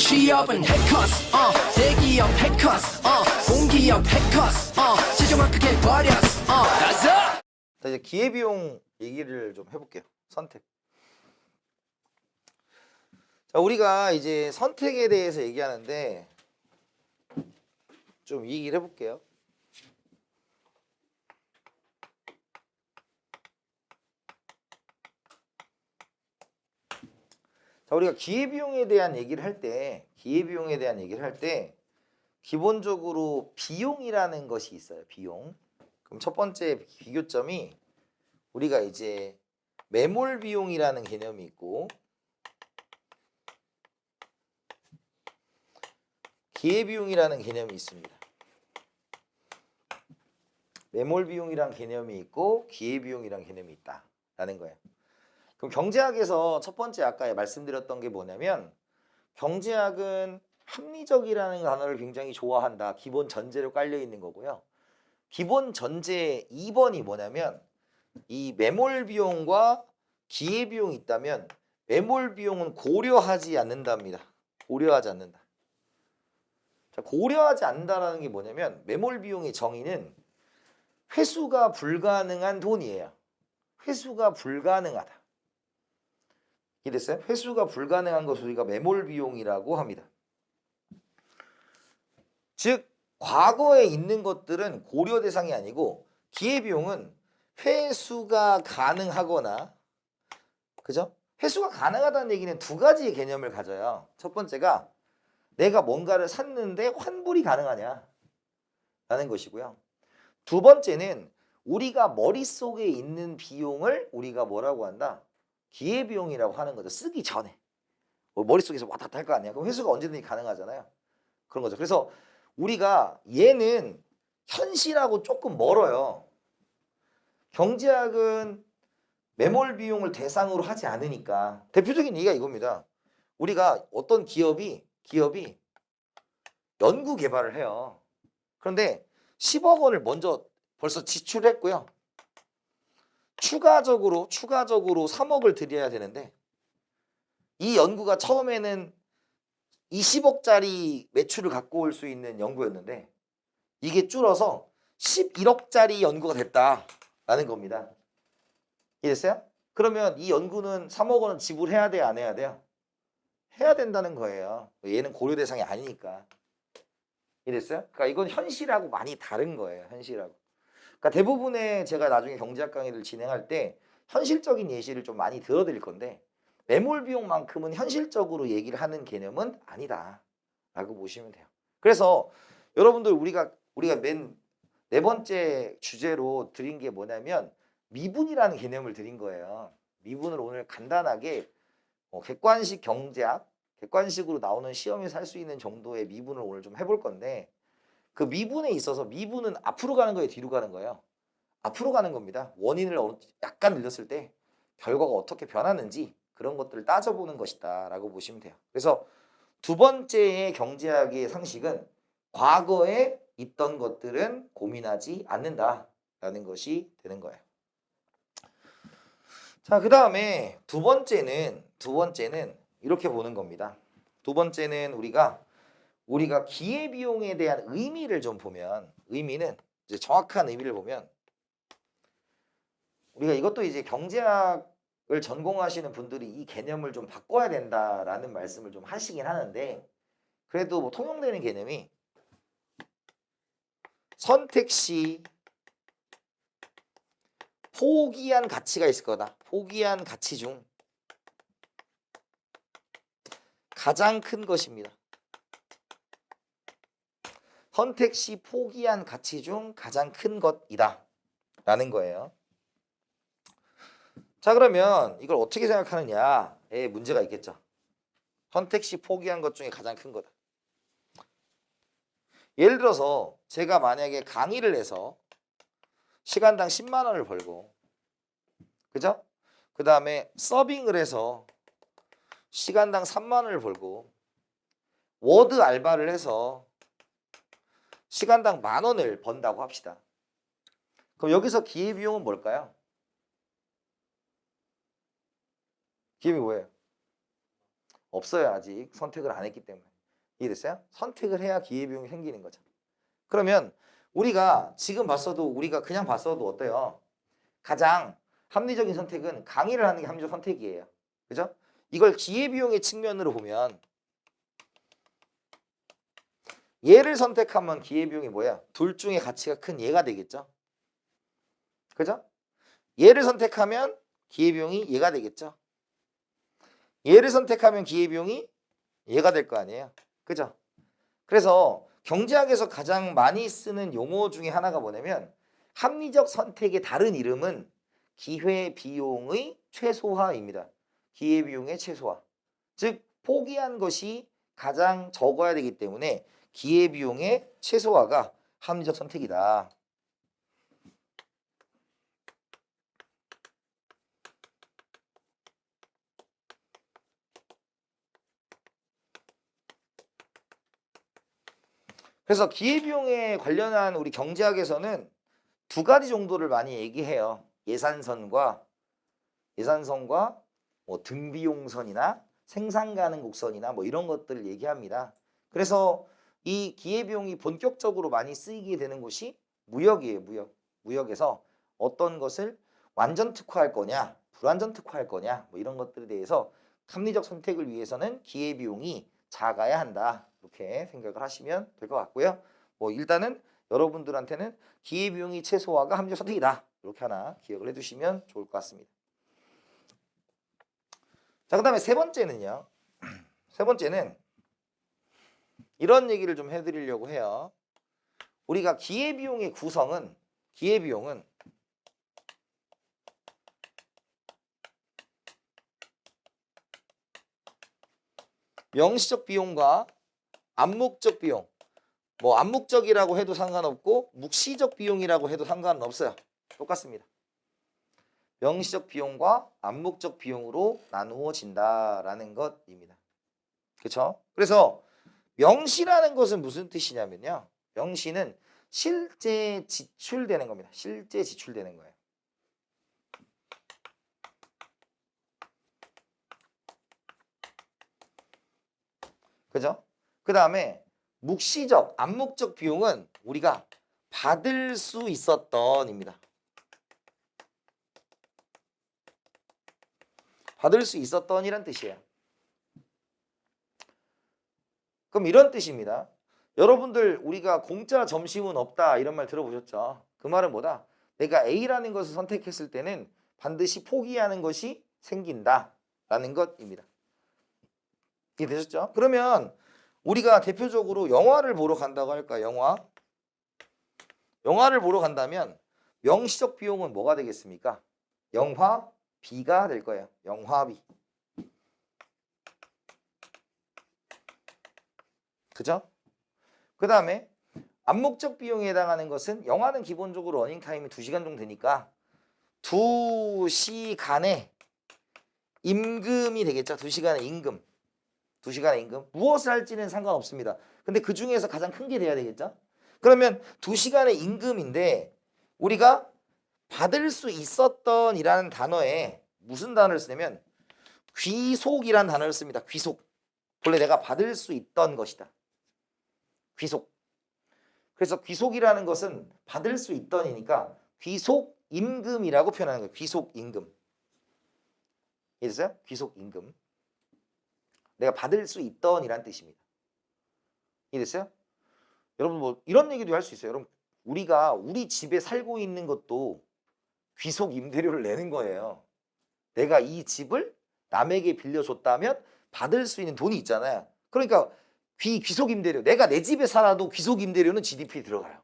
취업은 해커스 대기업 해커스 공기업 해커스 최종을 크게 버렸어 가자. 자, 이제 기회비용 얘기를 좀 해볼게요. 선택. 자, 우리가 이제 선택에 대해서 얘기하는데 좀 이 얘기를 해볼게요. 자, 우리가 기회비용에 대한 얘기를 할 때, 기본적으로 비용이라는 것이 있어요. 비용. 그럼 첫 번째 비교점이 우리가 이제 매몰 비용이라는 개념이 있고 기회비용이라는 개념이 있습니다. 매몰 비용이란 개념이 있고 기회비용이란 개념이 있다라는 거예요. 그럼 경제학에서 첫 번째 아까 말씀드렸던 게 뭐냐면 경제학은 합리적이라는 단어를 굉장히 좋아한다. 기본 전제로 깔려 있는 거고요. 기본 전제 2번이 뭐냐면 이 매몰 비용과 기회 비용이 있다면 매몰 비용은 고려하지 않는답니다. 고려하지 않는다. 자, 고려하지 않는다라는 게 뭐냐면 매몰 비용의 정의는 회수가 불가능한 돈이에요. 회수가 불가능하다. 이해됐어요? 회수가 불가능한 것을 우리가 매몰 비용이라고 합니다. 즉 과거에 있는 것들은 고려 대상이 아니고 기회비용은 회수가 가능하거나, 그죠? 회수가 가능하다는 얘기는 두 가지의 개념을 가져요. 첫 번째가 내가 뭔가를 샀는데 환불이 가능하냐 라는 것이고요. 두 번째는 우리가 머릿속에 있는 비용을 우리가 뭐라고 한다? 기회비용이라고 하는 거죠. 쓰기 전에. 머릿속에서 왔다 갔다 할 거 아니야. 그럼 회수가 언제든지 가능하잖아요. 그런 거죠. 그래서 우리가 얘는 현실하고 조금 멀어요. 경제학은 매몰 비용을 대상으로 하지 않으니까. 대표적인 얘기가 이겁니다. 우리가 어떤 기업이 연구 개발을 해요. 그런데 10억 원을 먼저 벌써 지출했고요. 추가적으로 3억을 들여야 되는데 이 연구가 처음에는 20억짜리 매출을 갖고 올 수 있는 연구였는데 이게 줄어서 11억짜리 연구가 됐다라는 겁니다. 이해됐어요? 그러면 이 연구는 3억 원은 지불해야 돼요? 안 해야 돼요? 해야 된다는 거예요. 얘는 고려 대상이 아니니까. 이해됐어요? 그러니까 이건 현실하고 많이 다른 거예요. 현실하고. 그러니까 대부분의 제가 나중에 경제학 강의를 진행할 때 현실적인 예시를 좀 많이 들어드릴 건데 매몰 비용만큼은 현실적으로 얘기를 하는 개념은 아니다라고 보시면 돼요. 그래서 여러분들 우리가 맨 네 번째 주제로 드린 게 뭐냐면 미분이라는 개념을 드린 거예요. 미분을 오늘 간단하게 객관식 경제학, 객관식으로 나오는 시험에서 할 수 있는 정도의 미분을 오늘 좀 해볼 건데 그 미분에 있어서 미분은 앞으로 가는 거예요? 뒤로 가는 거예요? 앞으로 가는 겁니다. 원인을 약간 늘렸을 때 결과가 어떻게 변하는지 그런 것들을 따져보는 것이다 라고 보시면 돼요. 그래서 두 번째의 경제학의 상식은 과거에 있던 것들은 고민하지 않는다라는 것이 되는 거예요. 자, 그 다음에 두 번째는 이렇게 보는 겁니다. 두 번째는 우리가 기회비용에 대한 의미를 좀 보면, 의미는 이제 정확한 의미를 보면 우리가 이것도 이제 경제학을 전공하시는 분들이 이 개념을 좀 바꿔야 된다라는 말씀을 좀 하시긴 하는데 그래도 뭐 통용되는 개념이 선택 시 포기한 가치가 있을 거다. 포기한 가치 중 가장 큰 것입니다. 선택 시 포기한 가치 중 가장 큰 것이다 라는 거예요. 자, 그러면 이걸 어떻게 생각하느냐에 문제가 있겠죠. 선택 시 포기한 것 중에 가장 큰 거다. 예를 들어서 제가 만약에 강의를 해서 시간당 10만 원을 벌고, 그죠? 그 다음에 서빙을 해서 시간당 3만 원을 벌고, 워드 알바를 해서 시간당 10,000원을 번다고 합시다. 그럼 여기서 기회비용은 뭘까요? 기회비용이 뭐예요? 없어요. 아직 선택을 안 했기 때문에. 이해됐어요? 선택을 해야 기회비용이 생기는 거죠. 그러면 우리가 지금 봤어도 우리가 그냥 봤어도 어때요? 가장 합리적인 선택은 강의를 하는 게 합리적 선택이에요. 그죠? 이걸 기회비용의 측면으로 보면 얘를 선택하면 기회비용이 뭐야? 둘 중에 가치가 큰 얘가 되겠죠? 그죠? 얘를 선택하면 기회비용이 얘가 되겠죠? 얘를 선택하면 기회비용이 얘가 될 거 아니에요? 그죠? 그래서 경제학에서 가장 많이 쓰는 용어 중에 하나가 뭐냐면 합리적 선택의 다른 이름은 기회비용의 최소화입니다. 기회비용의 최소화. 즉 포기한 것이 가장 적어야 되기 때문에 기회비용의 최소화가 합리적 선택이다. 그래서 기회비용에 관련한 우리 경제학에서는 두 가지 정도를 많이 얘기해요. 예산선과 뭐 등비용선이나 생산가능곡선이나 뭐 이런 것들을 얘기합니다. 그래서 이 기회비용이 본격적으로 많이 쓰이게 되는 곳이 무역이에요. 무역에서 어떤 것을 완전 특화할 거냐 불완전 특화할 거냐 뭐 이런 것들에 대해서 합리적 선택을 위해서는 기회비용이 작아야 한다. 이렇게 생각을 하시면 될 것 같고요. 뭐 일단은 여러분들한테는 기회비용이 최소화가 합리적 선택이다. 이렇게 하나 기억을 해두시면 좋을 것 같습니다. 자, 그 다음에 세 번째는요. 세 번째는 이런 얘기를 좀 해드리려고 해요. 우리가 기회비용의 구성은 기회비용은 명시적 비용과 암묵적 비용, 뭐 암묵적이라고 해도 상관없고 묵시적 비용이라고 해도 상관은 없어요. 똑같습니다. 명시적 비용과 암묵적 비용으로 나누어진다라는 것입니다. 그렇죠? 그래서 명시라는 것은 무슨 뜻이냐면요. 명시는 실제 지출되는 겁니다. 실제 지출되는 거예요. 그죠? 그 다음에 묵시적, 암묵적 비용은 우리가 받을 수 있었던입니다. 받을 수 있었던이란 뜻이에요. 그럼 이런 뜻입니다. 여러분들 우리가 공짜 점심은 없다 이런 말 들어보셨죠? 그 말은 뭐다? 내가 A라는 것을 선택했을 때는 반드시 포기하는 것이 생긴다라는 것입니다. 이해되셨죠? 그러면 우리가 대표적으로 영화를 보러 간다고 할까? 영화를 보러 간다면 명시적 비용은 뭐가 되겠습니까? 영화비가 될 거예요. 영화비. 그죠? 그 다음에 암묵적 비용에 해당하는 것은 영화는 기본적으로 러닝타임이 2시간 정도 되니까 2시간의 임금이 되겠죠. 2시간의 임금. 2시간의 임금. 무엇을 할지는 상관없습니다. 근데 그 중에서 가장 큰 게 돼야 되겠죠. 그러면 2시간의 임금인데 우리가 받을 수 있었던 이라는 단어에 무슨 단어를 쓰냐면 귀속이라는 단어를 씁니다. 귀속. 원래 내가 받을 수 있던 것이다. 귀속. 그래서 귀속이라는 것은 받을 수 있던이니까 귀속 임금이라고 표현하는 거예요. 귀속 임금. 이해됐어요? 귀속 임금. 내가 받을 수 있던이란 뜻입니다. 이해됐어요? 여러분 뭐 이런 얘기도 할 수 있어요. 여러분 우리가 우리 집에 살고 있는 것도 귀속 임대료를 내는 거예요. 내가 이 집을 남에게 빌려줬다면 받을 수 있는 돈이 있잖아요. 그러니까 귀속 임대료. 내가 내 집에 살아도 귀속 임대료는 GDP에 들어가요.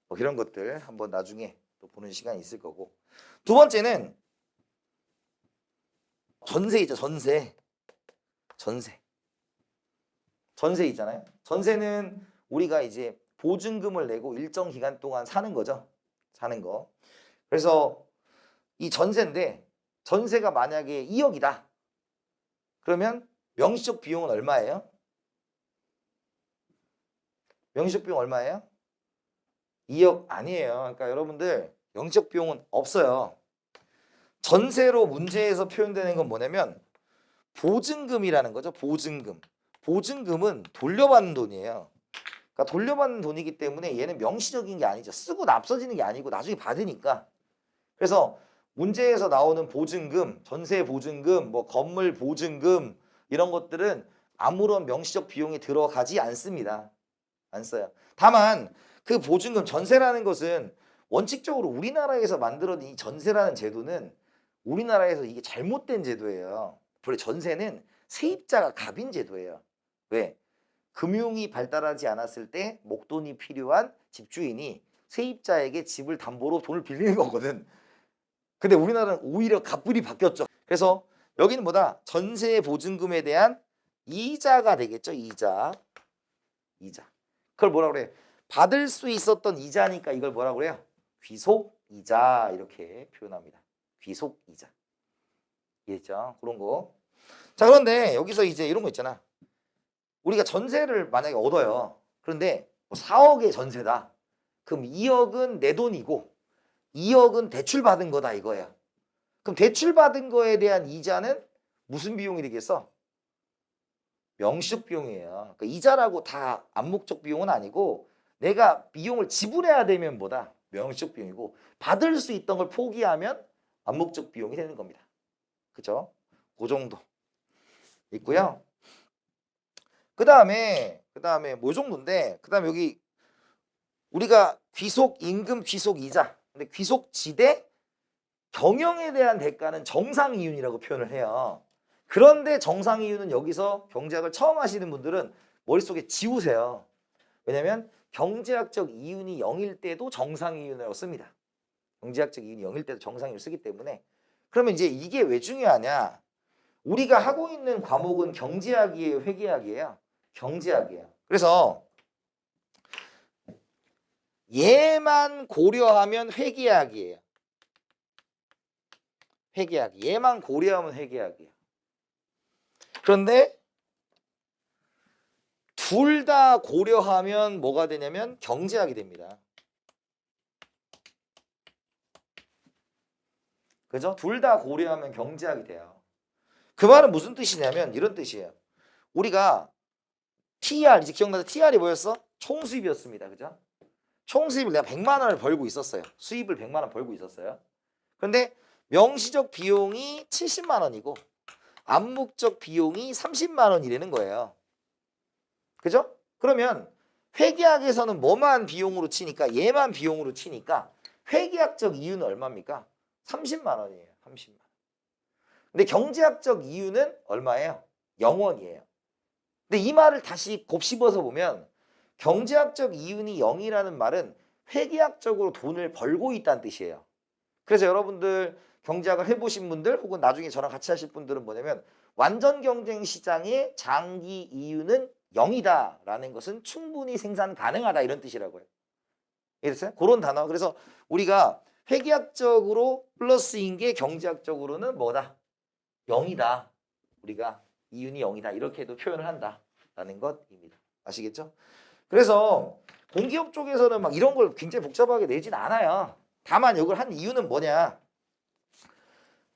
뭐 이런 것들 한번 나중에 또 보는 시간이 있을 거고. 두 번째는 전세이죠. 전세 있잖아요. 전세는 우리가 이제 보증금을 내고 일정 기간 동안 사는 거죠. 사는 거. 그래서 이 전세인데 전세가 만약에 2억이다. 그러면 명시적 비용은 얼마예요? 명시적 비용 얼마예요? 2억 아니에요. 그러니까 여러분들 명시적 비용은 없어요. 전세로 문제에서 표현되는 건 뭐냐면 보증금이라는 거죠. 보증금. 보증금은 돌려받는 돈이에요. 그러니까 돌려받는 돈이기 때문에 얘는 명시적인 게 아니죠. 쓰고 납서지는 게 아니고 나중에 받으니까. 그래서 문제에서 나오는 보증금, 전세 보증금, 뭐 건물 보증금 이런 것들은 아무런 명시적 비용이 들어가지 않습니다. 안 써요. 다만 그 보증금 전세라는 것은 원칙적으로 우리나라에서 만들어진 이 전세라는 제도는 우리나라에서 이게 잘못된 제도예요. 원래 전세는 세입자가 갑인 제도예요. 왜? 금융이 발달하지 않았을 때 목돈이 필요한 집주인이 세입자에게 집을 담보로 돈을 빌리는 거거든. 근데 우리나라는 오히려 갑불이 바뀌었죠. 그래서 여기는 뭐다? 전세 보증금에 대한 이자가 되겠죠. 이자. 그걸 뭐라 그래? 받을 수 있었던 이자니까 이걸 뭐라 그래요? 귀속이자 이렇게 표현합니다. 귀속이자. 이해했죠? 그런 거. 자, 그런데 여기서 이제 이런 거 있잖아. 우리가 전세를 만약에 얻어요. 그런데 4억의 전세다. 그럼 2억은 내 돈이고 2억은 대출받은 거다 이거예요. 그럼 대출받은 거에 대한 이자는 무슨 비용이 되겠어? 명시적 비용이에요. 그러니까 이자라고 다 암묵적 비용은 아니고 내가 비용을 지불해야 되면 뭐다? 명시적 비용이고 받을 수 있던 걸 포기하면 암묵적 비용이 되는 겁니다. 그죠? 그 정도 있고요. 그 다음에 뭐 정도인데 그 다음에 여기 우리가 귀속 임금 귀속 이자 근데 귀속 지대 경영에 대한 대가는 정상 이윤이라고 표현을 해요. 그런데 정상 이윤은 여기서 경제학을 처음 하시는 분들은 머릿속에 지우세요. 왜냐면 경제학적 이윤이 0일 때도 정상 이윤이라고 씁니다. 경제학적 이윤이 0일 때도 정상 이윤을 쓰기 때문에 그러면 이제 이게 왜 중요하냐? 우리가 하고 있는 과목은 경제학이에요, 회계학이에요? 경제학이에요. 그래서 얘만 고려하면 회계학이에요. 회계학. 얘만 고려하면 회계학이에요. 그런데 둘 다 고려하면 뭐가 되냐면 경제학이 됩니다. 그죠? 둘 다 고려하면 경제학이 돼요. 그 말은 무슨 뜻이냐면 이런 뜻이에요. 우리가 TR, 이제 기억나죠? TR이 뭐였어? 총수입이었습니다. 그죠? 총수입을 내가 100만 원을 벌고 있었어요. 수입을 100만 원 벌고 있었어요. 그런데 명시적 비용이 70만 원이고 암묵적 비용이 30만 원이라는 거예요. 그죠? 그러면 회계학에서는 뭐만 비용으로 치니까 얘만 비용으로 치니까 회계학적 이윤은 얼마입니까? 30만 원이에요. 30만 원. 근데 경제학적 이윤은 얼마예요? 0원이에요. 근데 이 말을 다시 곱씹어서 보면 경제학적 이윤이 0이라는 말은 회계학적으로 돈을 벌고 있다는 뜻이에요. 그래서 여러분들 경제학을 해보신 분들 혹은 나중에 저랑 같이 하실 분들은 뭐냐면 완전 경쟁 시장의 장기 이윤은 0이다 라는 것은 충분히 생산 가능하다 이런 뜻이라고요. 이해됐어요? 그런 단어. 그래서 우리가 회계학적으로 플러스인 게 경제학적으로는 뭐다? 0이다. 우리가 이윤이 0이다. 이렇게도 표현을 한다라는 것입니다. 아시겠죠? 그래서 공기업 쪽에서는 막 이런 걸 굉장히 복잡하게 내진 않아요. 다만 이걸 한 이유는 뭐냐?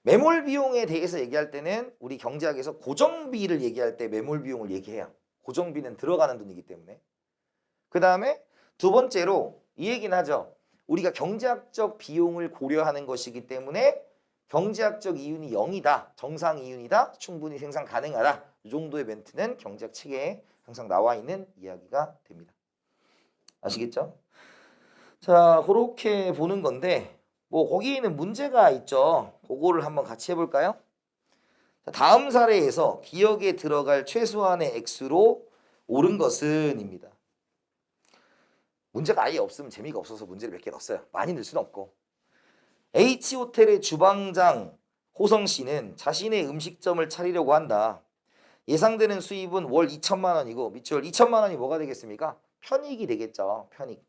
매몰 비용에 대해서 얘기할 때는 우리 경제학에서 고정비를 얘기할 때 매몰 비용을 얘기해요. 고정비는 들어가는 돈이기 때문에. 그 다음에 두 번째로 이 얘기는 하죠. 우리가 경제학적 비용을 고려하는 것이기 때문에 경제학적 이윤이 0이다. 정상 이윤이다. 충분히 생산 가능하다. 이 정도의 멘트는 경제학 책에 항상 나와 있는 이야기가 됩니다. 아시겠죠? 자, 그렇게 보는 건데 뭐 거기에는 문제가 있죠. 그거를 한번 같이 해볼까요? 자, 다음 사례에서 기억에 들어갈 최소한의 액수로 옳은 것은 입니다. 문제가 아예 없으면 재미가 없어서 문제를 몇 개 넣었어요. 많이 넣을 수는 없고. H호텔의 주방장 호성 씨는 자신의 음식점을 차리려고 한다. 예상되는 수입은 월 2천만 원이고 미추홀 2천만 원이 뭐가 되겠습니까? 편익이 되겠죠. 편익.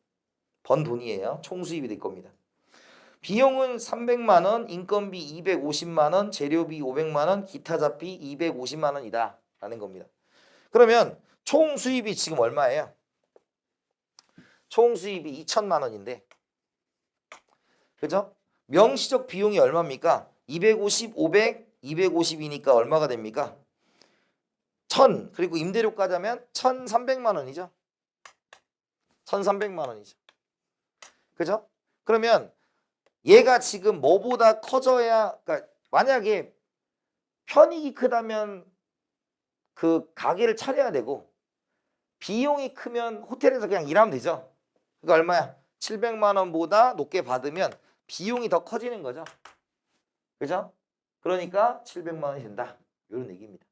번 돈이에요. 총수입이 될 겁니다. 비용은 300만 원, 인건비 250만 원, 재료비 500만 원, 기타 잡비 250만 원이다 라는 겁니다. 그러면 총 수입이 지금 얼마예요? 총 수입이 2천만 원인데 그죠? 명시적 비용이 얼마입니까? 250, 500, 250이니까 얼마가 됩니까? 그리고 임대료까지 하면 1,300만 원이죠. 1,300만 원이죠. 그죠? 그러면 얘가 지금 뭐보다 커져야, 그러니까 만약에 편익이 크다면 그 가게를 차려야 되고 비용이 크면 호텔에서 그냥 일하면 되죠. 그러니까 얼마야? 700만 원보다 높게 받으면 비용이 더 커지는 거죠. 그죠? 그러니까 700만 원이 된다. 이런 얘기입니다.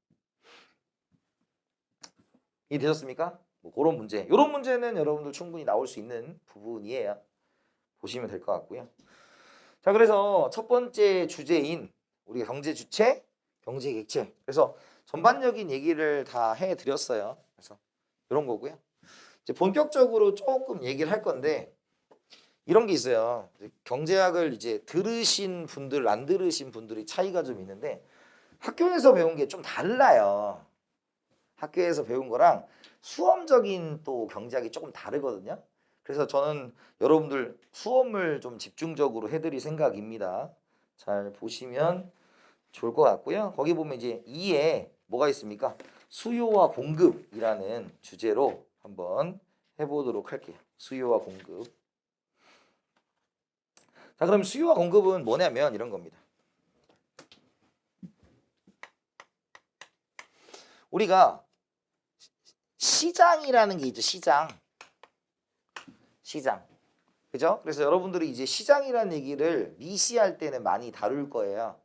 이해되셨습니까? 뭐 그런 문제. 이런 문제는 여러분들 충분히 나올 수 있는 부분이에요. 보시면 될 것 같고요. 자, 그래서 첫 번째 주제인 우리가 경제 주체, 경제 객체. 그래서 전반적인 얘기를 다 해드렸어요. 그래서 이런 거고요. 이제 본격적으로 조금 얘기를 할 건데 이런 게 있어요. 경제학을 이제 들으신 분들, 안 들으신 분들이 차이가 좀 있는데 학교에서 배운 게 좀 달라요. 학교에서 배운 거랑 수험적인 또 경제학이 조금 다르거든요. 그래서 저는 여러분들 수험을 좀 집중적으로 해드릴 생각입니다. 잘 보시면 좋을 것 같고요. 거기 보면 이제 2에 뭐가 있습니까? 수요와 공급이라는 주제로 한번 해보도록 할게요. 수요와 공급. 자, 그럼 수요와 공급은 뭐냐면 이런 겁니다. 우리가 시장이라는 게 있죠. 시장. 그죠? 그래서 여러분들이 이제 시장이라는 얘기를 미시할 때는 많이 다룰 거예요.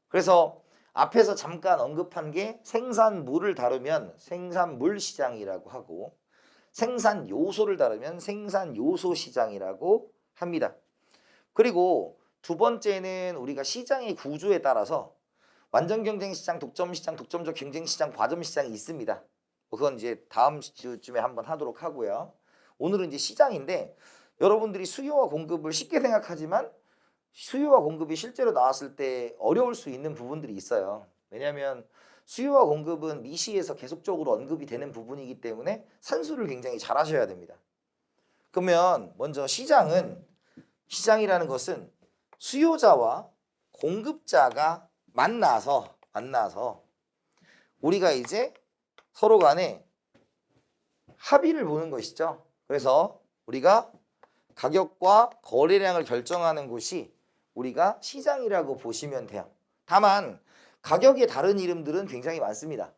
그래서 앞에서 잠깐 언급한 게 생산물을 다루면 생산물 시장이라고 하고 생산 요소를 다루면 생산 요소 시장이라고 합니다. 그리고 두 번째는 우리가 시장의 구조에 따라서 완전 경쟁 시장, 독점 시장, 독점적 경쟁 시장, 과점 시장이 있습니다. 그건 이제 다음 주쯤에 한번 하도록 하고요. 오늘은 이제 시장인데 여러분들이 수요와 공급을 쉽게 생각하지만 수요와 공급이 실제로 나왔을 때 어려울 수 있는 부분들이 있어요. 왜냐하면 수요와 공급은 미시에서 계속적으로 언급이 되는 부분이기 때문에 산수를 굉장히 잘 하셔야 됩니다. 그러면 먼저 시장이라는 것은 수요자와 공급자가 만나서 우리가 이제 서로 간에 합의를 보는 것이죠. 그래서 우리가 가격과 거래량을 결정하는 곳이 우리가 시장이라고 보시면 돼요. 다만 가격의 다른 이름들은 굉장히 많습니다.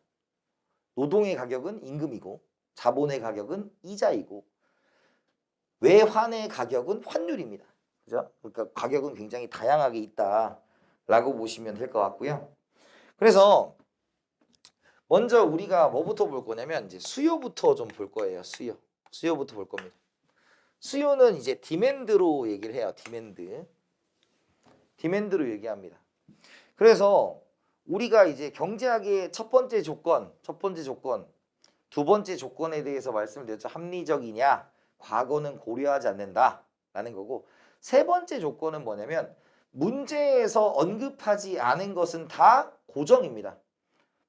노동의 가격은 임금이고 자본의 가격은 이자이고 외환의 가격은 환율입니다. 그죠? 그러니까 가격은 굉장히 다양하게 있다라고 보시면 될 것 같고요. 그래서 먼저 우리가 뭐부터 볼 거냐면 이제 수요부터 좀 볼 거예요. 수요부터 볼 겁니다. 수요는 이제 디맨드로 얘기를 해요. 디맨드로 얘기합니다. 그래서 우리가 이제 경제학의 첫 번째 조건, 두 번째 조건에 대해서 말씀을 드렸죠. 합리적이냐, 과거는 고려하지 않는다라는 거고, 세 번째 조건은 뭐냐면 문제에서 언급하지 않은 것은 다 고정입니다.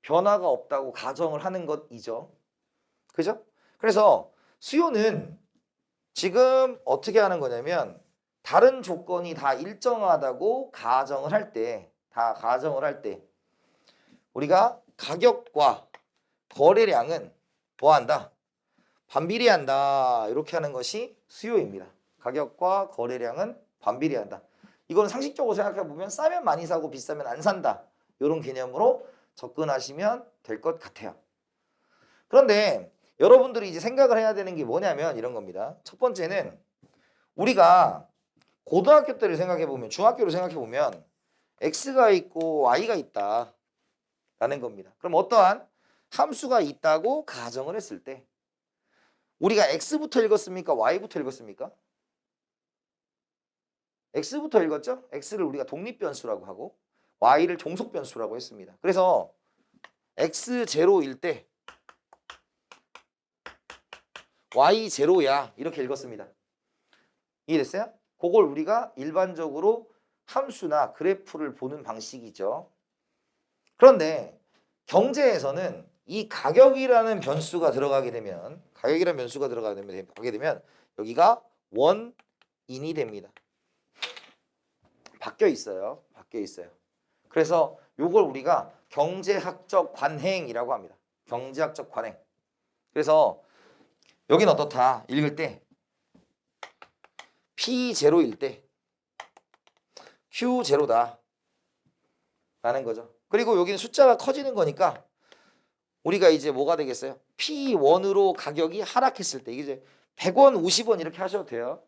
변화가 없다고 가정을 하는 것이죠. 그죠? 그래서 수요는 지금 어떻게 하는 거냐면 다른 조건이 다 일정하다고 가정을 할 때 우리가 가격과 거래량은 뭐한다? 반비례한다. 이렇게 하는 것이 수요입니다. 가격과 거래량은 반비례한다. 이건 상식적으로 생각해 보면 싸면 많이 사고 비싸면 안 산다. 이런 개념으로 접근하시면 될 것 같아요. 그런데 여러분들이 이제 생각을 해야 되는 게 뭐냐면 이런 겁니다. 첫 번째는 우리가 고등학교 때를 생각해 보면, 중학교를 생각해 보면 x가 있고 y가 있다라는 겁니다. 그럼 어떠한 함수가 있다고 가정을 했을 때 우리가 x부터 읽었습니까? y부터 읽었습니까? x부터 읽었죠? x를 우리가 독립변수라고 하고 y를 종속변수라고 했습니다. 그래서 x0일 때 y0야 이렇게 읽었습니다. 이해됐어요? 그걸 우리가 일반적으로 함수나 그래프를 보는 방식이죠. 그런데 경제에서는 이 가격이라는 변수가 들어가게 되면 여기가 원인이 됩니다. 바뀌어 있어요. 그래서 요걸 우리가 경제학적 관행이라고 합니다. 경제학적 관행. 그래서 여기는 어떻다? 읽을 때 P0일 때 Q0다 라는 거죠. 그리고 여기는 숫자가 커지는 거니까 우리가 이제 뭐가 되겠어요? P1으로 가격이 하락했을 때 이게 이제 100원, 50원 이렇게 하셔도 돼요.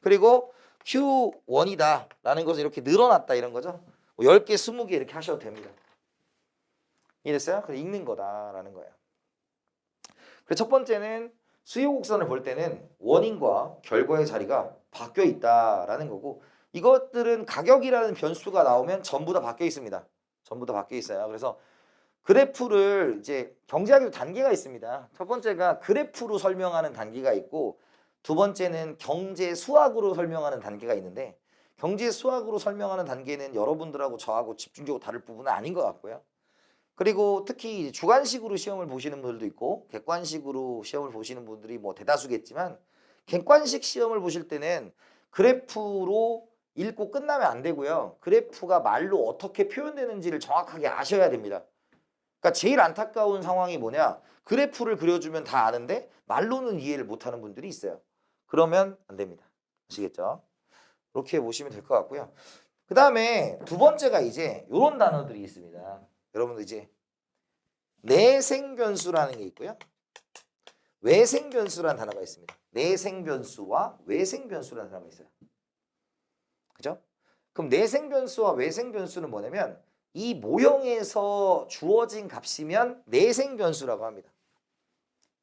그리고 Q1이다 라는 것은 이렇게 늘어났다 이런 거죠. 뭐 10개, 20개 이렇게 하셔도 됩니다. 이해됐어요? 그래서 읽는 거다라는 거예요. 그래서 첫 번째는 수요 곡선을 볼 때는 원인과 결과의 자리가 바뀌어 있다라는 거고, 이것들은 가격이라는 변수가 나오면 전부 다 바뀌어 있습니다. 전부 다 바뀌어 있어요. 그래서 그래프를 이제 경제학에도 단계가 있습니다. 첫 번째가 그래프로 설명하는 단계가 있고, 두 번째는 경제 수학으로 설명하는 단계가 있는데, 경제 수학으로 설명하는 단계는 여러분들하고 저하고 집중적으로 다를 부분은 아닌 것 같고요. 그리고 특히 주관식으로 시험을 보시는 분들도 있고 객관식으로 시험을 보시는 분들이 뭐 대다수겠지만, 객관식 시험을 보실 때는 그래프로 읽고 끝나면 안 되고요. 그래프가 말로 어떻게 표현되는지를 정확하게 아셔야 됩니다. 그러니까 제일 안타까운 상황이 뭐냐, 그래프를 그려주면 다 아는데 말로는 이해를 못하는 분들이 있어요. 그러면 안 됩니다. 아시겠죠? 이렇게 보시면 될 것 같고요. 그 다음에 두 번째가 이제 이런 단어들이 있습니다. 여러분들 이제 내생변수라는 게 있고요. 외생변수라는 단어가 있습니다. 내생변수와 외생변수라는 단어가 있어요. 그죠? 그럼 내생변수와 외생변수는 뭐냐면 이 모형에서 주어진 값이면 내생변수라고 합니다.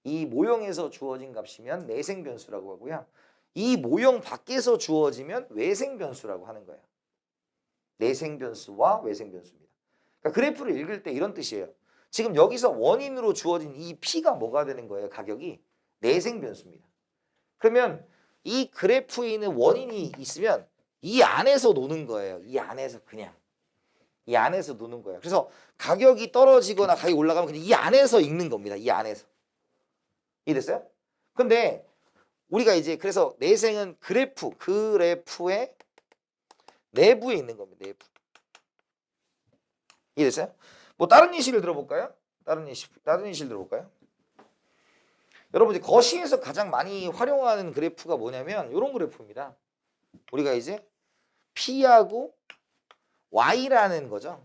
이 모형에서 주어진 값이면 내생변수라고 하고요. 이 모형 밖에서 주어지면 외생변수라고 하는 거예요. 내생변수와 외생변수입니다. 그러니까 그래프를 읽을 때 이런 뜻이에요. 지금 여기서 원인으로 주어진 이 P가 뭐가 되는 거예요? 가격이 내생변수입니다. 그러면 이 그래프에 있는 원인이 있으면 이 안에서 노는 거예요. 이 안에서 그냥. 이 안에서 노는 거예요. 그래서 가격이 떨어지거나 가격이 올라가면 그냥 이 안에서 읽는 겁니다. 이 안에서. 이해됐어요? 근데 우리가 이제 그래서 내생은 그래프의 내부에 있는 겁니다. 내부. 이해됐어요? 뭐 다른 예시를 들어볼까요? 다른 예시를 들어볼까요? 여러분 이제 거시에서 가장 많이 활용하는 그래프가 뭐냐면 이런 그래프입니다. 우리가 이제 P하고 Y라는 거죠.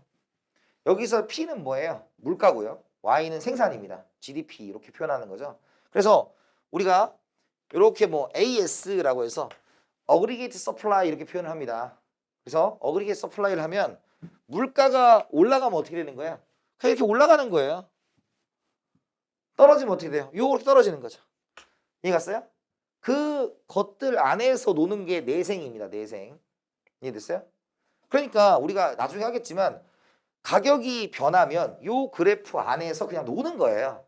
여기서 P는 뭐예요? 물가고요. Y는 생산입니다. GDP 이렇게 표현하는 거죠. 그래서 우리가 이렇게 뭐 AS라고 해서 Aggregate Supply 이렇게 표현을 합니다. 그래서 Aggregate Supply를 하면 물가가 올라가면 어떻게 되는 거야? 그냥 이렇게 올라가는 거예요. 떨어지면 어떻게 돼요? 요렇게 떨어지는 거죠. 이해 갔어요? 그 것들 안에서 노는 게 내생입니다. 내생. 이해됐어요? 그러니까 우리가 나중에 하겠지만 가격이 변하면 요 그래프 안에서 그냥 노는 거예요.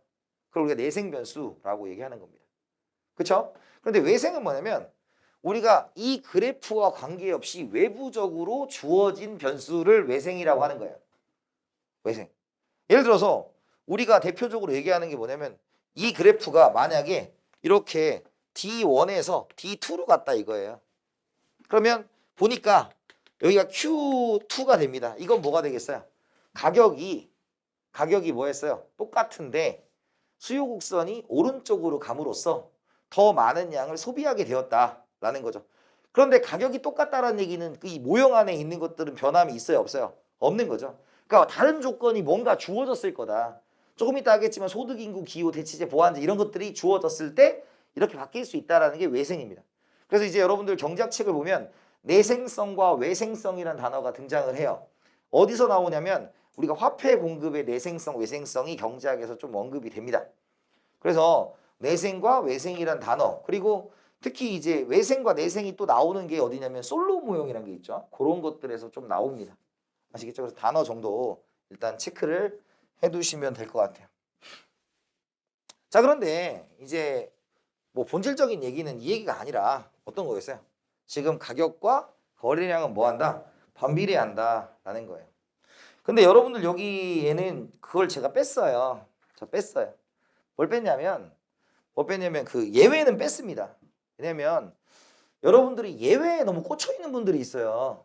그걸 우리가 내생 변수라고 얘기하는 겁니다. 그렇죠? 그런데 외생은 뭐냐면 우리가 이 그래프와 관계없이 외부적으로 주어진 변수를 외생이라고 하는 거예요. 외생. 예를 들어서 우리가 대표적으로 얘기하는 게 뭐냐면 이 그래프가 만약에 이렇게 D1에서 D2로 갔다 이거예요. 그러면 보니까 여기가 Q2가 됩니다. 이건 뭐가 되겠어요? 가격이 뭐였어요? 똑같은데 수요 곡선이 오른쪽으로 감으로써 더 많은 양을 소비하게 되었다라는 거죠. 그런데 가격이 똑같다라는 얘기는 이 모형 안에 있는 것들은 변함이 있어요, 없어요? 없는 거죠. 그러니까 다른 조건이 뭔가 주어졌을 거다. 조금 이따 하겠지만 소득, 인구, 기후, 대체제, 보완제 이런 것들이 주어졌을 때 이렇게 바뀔 수 있다는 게 외생입니다. 그래서 이제 여러분들 경제학 책을 보면 내생성과 외생성이라는 단어가 등장을 해요. 어디서 나오냐면 우리가 화폐 공급의 내생성, 외생성이 경제학에서 좀 언급이 됩니다. 그래서 내생과 외생이란 단어, 그리고 특히 이제 외생과 내생이 또 나오는 게 어디냐면 솔로 모형이라는 게 있죠. 그런 것들에서 좀 나옵니다. 아시겠죠? 그래서 단어 정도 일단 체크를 해두시면 될 것 같아요. 자, 그런데 이제 뭐 본질적인 얘기는 이 얘기가 아니라 어떤 거였어요? 지금 가격과 거래량은 뭐한다? 반비례한다 라는 거예요. 근데 여러분들 여기에는 그걸 제가 뺐어요. 저 뺐어요. 뭘 뺐냐면 그 예외는 뺐습니다. 왜냐면 여러분들이 예외에 너무 꽂혀 있는 분들이 있어요.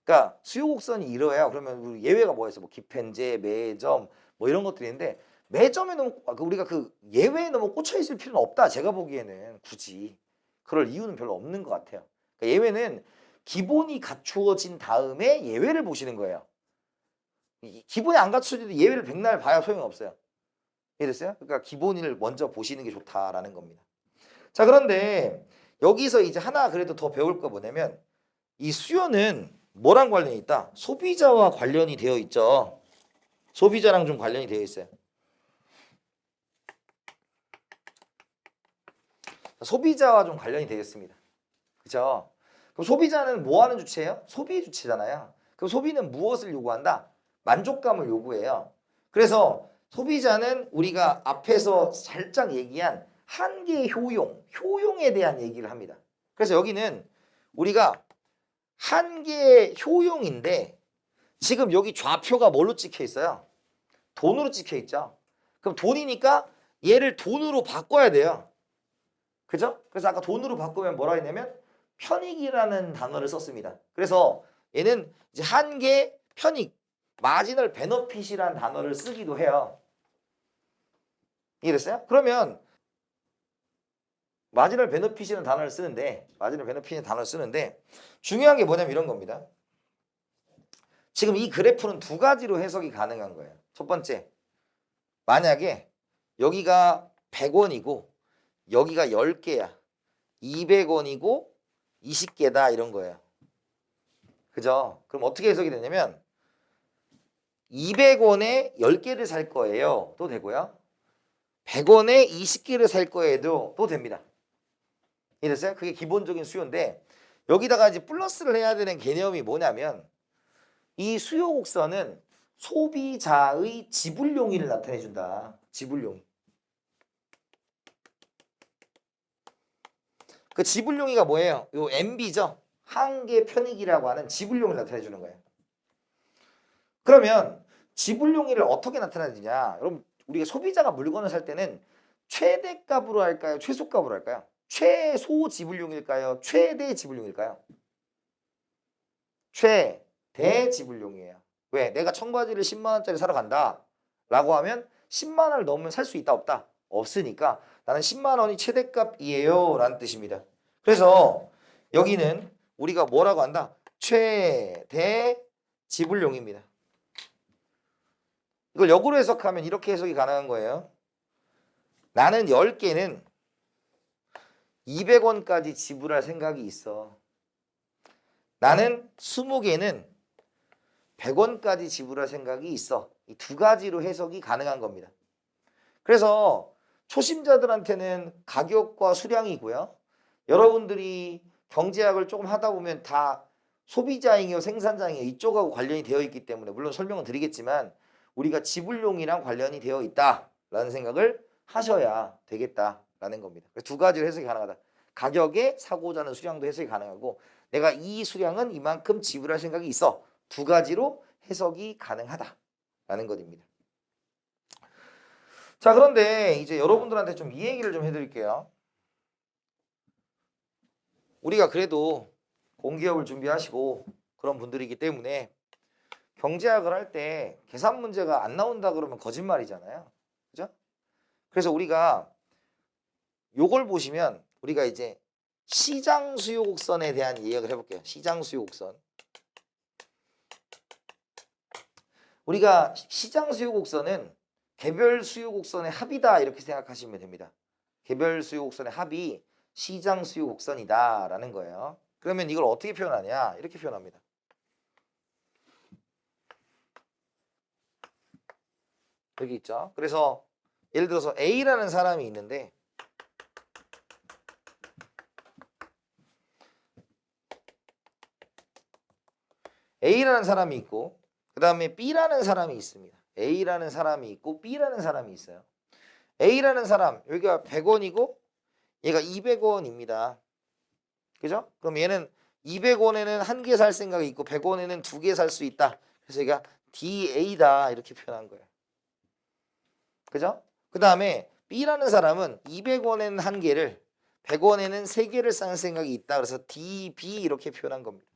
그러니까 수요 곡선이 이러야 그러면 예외가 뭐였어요? 뭐 기펜제, 매점 뭐 이런 것들이 있는데 매점에 너무 우리가 그 예외에 너무 꽂혀 있을 필요는 없다. 제가 보기에는 굳이 그럴 이유는 별로 없는 것 같아요. 그러니까 예외는 기본이 갖추어진 다음에 예외를 보시는 거예요. 기본이 안 갖춰져도 예외를 백날 봐야 소용없어요. 이해됐어요? 그러니까 기본을 먼저 보시는 게 좋다라는 겁니다. 자, 그런데 여기서 이제 하나 그래도 더 배울 거 뭐냐면 이 수요는 뭐랑 관련이 있다? 소비자와 관련이 되어 있죠. 소비자랑 좀 관련이 되어 있어요. 소비자와 좀 관련이 되겠습니다. 그죠? 그럼 소비자는 뭐 하는 주체예요? 소비 주체잖아요. 그럼 소비는 무엇을 요구한다? 만족감을 요구해요. 그래서 소비자는 우리가 앞에서 살짝 얘기한 한계 효용에 대한 얘기를 합니다. 그래서 여기는 우리가 한계 효용인데 지금 여기 좌표가 뭘로 찍혀 있어요? 돈으로 찍혀 있죠. 그럼 돈이니까 얘를 돈으로 바꿔야 돼요. 그죠? 그래서 아까 돈으로 바꾸면 뭐라 했냐면 편익이라는 단어를 썼습니다. 그래서 얘는 이제 한계 편익, 마지널 베너핏이라는 단어를 쓰기도 해요. 이해됐어요? 그러면 마지널 베너핏이라는 단어를 쓰는데 중요한 게 뭐냐면 이런 겁니다. 지금 이 그래프는 두 가지로 해석이 가능한 거예요. 첫 번째, 만약에 여기가 100원이고 여기가 10개야. 200원이고 20개다 이런 거예요. 그죠? 그럼 어떻게 해석이 되냐면 200원에 10개를 살 거예요. 또 되고요. 100원에 20개를 살 거예요. 또 됩니다. 이해됐어요? 그게 기본적인 수요인데 여기다가 이제 플러스를 해야 되는 개념이 뭐냐면 이 수요 곡선은 소비자의 지불 용의를 나타내 준다. 지불 용의. 그 지불 용의가 뭐예요? 요 MB죠. 한계 편익이라고 하는 지불 용의를 나타내 주는 거예요. 그러면 지불 용의를 어떻게 나타내느냐? 여러분 우리가 소비자가 물건을 살 때는 최대값으로 할까요? 최소값으로 할까요? 최소 지불용일까요? 최대 지불용일까요? 최대 지불용이에요. 왜? 내가 청바지를 10만 원짜리 사러 간다 라고 하면 10만 원을 넘으면 살 수 있다 없다? 없으니까 나는 10만 원이 최대값이에요 라는 뜻입니다. 그래서 여기는 우리가 뭐라고 한다? 최대 지불용입니다. 이걸 역으로 해석하면 이렇게 해석이 가능한 거예요. 나는 10개는 200원까지 지불할 생각이 있어. 나는 20개는 100원까지 지불할 생각이 있어. 이 두 가지로 해석이 가능한 겁니다. 그래서 초심자들한테는 가격과 수량이고요. 여러분들이 경제학을 조금 하다 보면 다 소비자잉이요 생산자잉이요 이쪽하고 관련이 되어 있기 때문에 물론 설명은 드리겠지만 우리가 지불용이랑 관련이 되어 있다라는 생각을 하셔야 되겠다라는 겁니다. 두 가지로 해석이 가능하다. 가격에 사고자 하는 수량도 해석이 가능하고 내가 이 수량은 이만큼 지불할 생각이 있어. 두 가지로 해석이 가능하다라는 것입니다. 자, 그런데 이제 여러분들한테 좀 이 얘기를 좀 해드릴게요. 우리가 그래도 공기업을 준비하시고 그런 분들이기 때문에 경제학을 할 때 계산 문제가 안 나온다 그러면 거짓말이잖아요. 그죠? 그래서 우리가 요걸 보시면 우리가 이제 시장 수요 곡선에 대한 이야기를 해볼게요. 시장 수요 곡선. 우리가 시장 수요 곡선은 개별 수요 곡선의 합이다 이렇게 생각하시면 됩니다. 개별 수요 곡선의 합이 시장 수요 곡선이다 라는 거예요. 그러면 이걸 어떻게 표현하냐? 이렇게 표현합니다. 여기 있죠. 그래서 예를 들어서 A라는 사람이 있는데 A라는 사람이 있고 그 다음에 B라는 사람이 있습니다. A라는 사람이 있고 B라는 사람이 있어요. A라는 사람 여기가 100원이고 얘가 200원입니다. 그죠? 그럼 얘는 200원에는 한 개 살 생각이 있고 100원에는 두 개 살 수 있다. 그래서 얘가 DA다 이렇게 표현한 거예요. 그죠? 그 다음에 B라는 사람은 200원에는 한 개를 100원에는 세 개를 살 생각이 있다. 그래서 DB 이렇게 표현한 겁니다.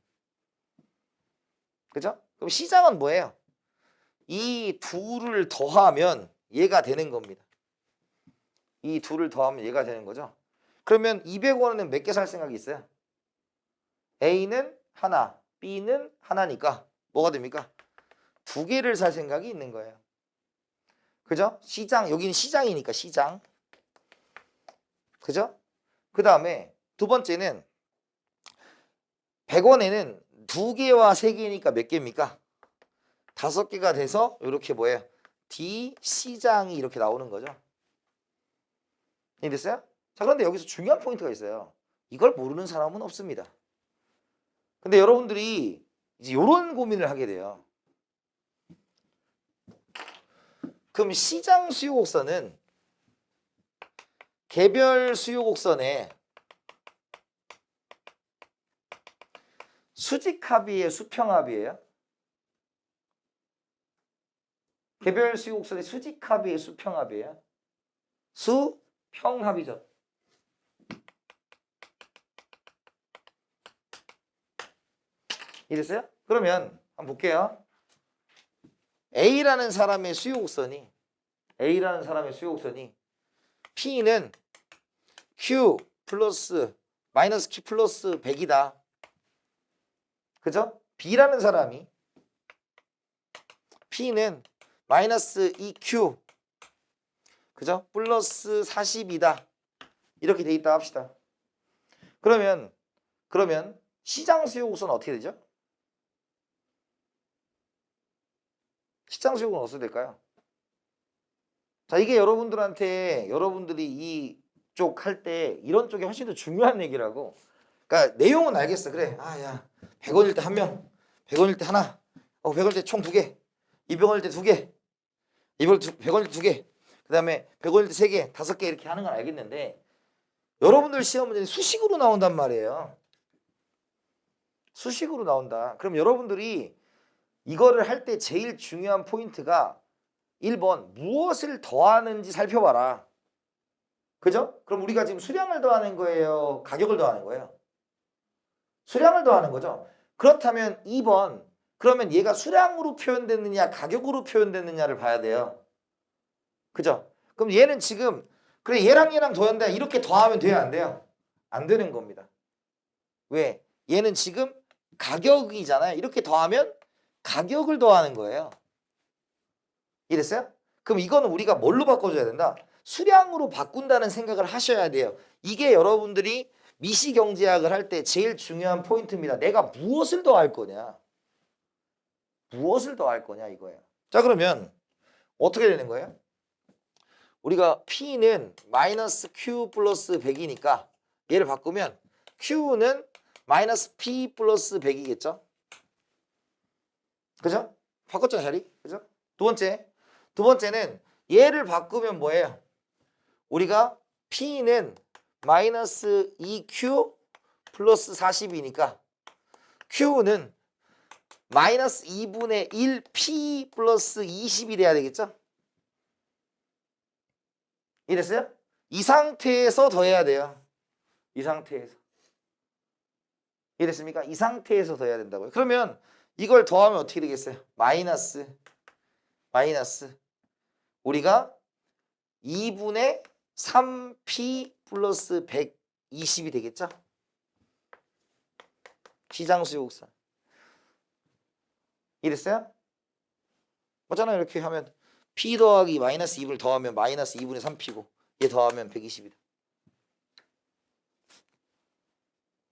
그죠? 그럼 시장은 뭐예요? 이 둘을 더하면 얘가 되는 겁니다. 이 둘을 더하면 얘가 되는 거죠. 그러면 200원은 몇 개 살 생각이 있어요? A는 하나, B는 하나니까 뭐가 됩니까? 두 개를 살 생각이 있는 거예요. 그죠? 시장, 여기는 시장이니까 시장. 그죠? 그 다음에 두 번째는 100원에는 두 개와 세 개니까 몇 개입니까? 5개가 돼서 이렇게 뭐예요? D 시장이 이렇게 나오는 거죠. 이해됐어요? 자, 그런데 여기서 중요한 포인트가 있어요. 이걸 모르는 사람은 없습니다. 근데 여러분들이 이제 이런 고민을 하게 돼요. 그럼 시장 수요 곡선은 개별 수요 곡선에 수직합이에요, 수평합이에요? 개별 수요 곡선의 수직합이에요, 수평합이에요? 수평합이죠. 이랬어요? 그러면 한번 볼게요. A라는 사람의 수요 곡선이 P는 Q 플러스 마이너스 Q 플러스 100이다. 그죠? B라는 사람이 P는 마이너스 2Q 그죠? 플러스 40이다. 이렇게 돼 있다 합시다. 그러면 시장 수요 곡선은 어떻게 되죠? 시장 수요 곡선은 어떻게 될까요? 자, 이게 여러분들이 이쪽 할 때 이런 쪽이 훨씬 더 중요한 얘기라고. 그러니까 내용은 알겠어. 그래. 아, 야. 100원일 때 한 명. 100원일 때 하나. 100원일 때 총 2개. 200원일 때 2개. 100원일 때 2개. 그다음에 100원일 때 3개, 5개 이렇게 하는 건 알겠는데 여러분들 시험 문제는 수식으로 나온단 말이에요. 수식으로 나온다. 그럼 여러분들이 이거를 할 때 제일 중요한 포인트가 1번 무엇을 더하는지 살펴봐라. 그죠? 그럼 우리가 지금 수량을 더하는 거예요? 가격을 더하는 거예요? 수량을 더하는 거죠. 그렇다면 2번 그러면 얘가 수량으로 표현됐느냐 가격으로 표현됐느냐를 봐야 돼요. 그죠? 그럼 얘는 지금 그래 얘랑 더한다 이렇게 더하면 돼요 안 돼요? 안 되는 겁니다. 왜? 얘는 지금 가격이잖아요. 이렇게 더하면 가격을 더하는 거예요. 이랬어요? 그럼 이거는 우리가 뭘로 바꿔줘야 된다? 수량으로 바꾼다는 생각을 하셔야 돼요. 이게 여러분들이 미시경제학을 할 때 제일 중요한 포인트입니다. 내가 무엇을 더할 거냐? 무엇을 더할 거냐 이거예요. 자, 그러면 어떻게 되는 거예요? 우리가 P는 마이너스 Q 플러스 100이니까 얘를 바꾸면 Q는 마이너스 P 플러스 100이겠죠? 그죠? 바꿨죠 자리? 그죠? 두 번째는 얘를 바꾸면 뭐예요? 우리가 P는 마이너스 2Q 플러스 40이니까 Q는 마이너스 2분의 1 P 플러스 20이 돼야 되겠죠? 이랬어요? 이 상태에서 더해야 돼요. 이 상태에서. 이랬습니까? 이 상태에서 더해야 된다고요. 그러면 이걸 더하면 어떻게 되겠어요? 마이너스 우리가 2분의 3P 플러스 120이 되겠죠? 시장수요 곡선. 이랬어요? 맞잖아요. 이렇게 하면 P 더하기 마이너스 2분을 더하면 마이너스 2분의 3P고 얘 더하면 120이다.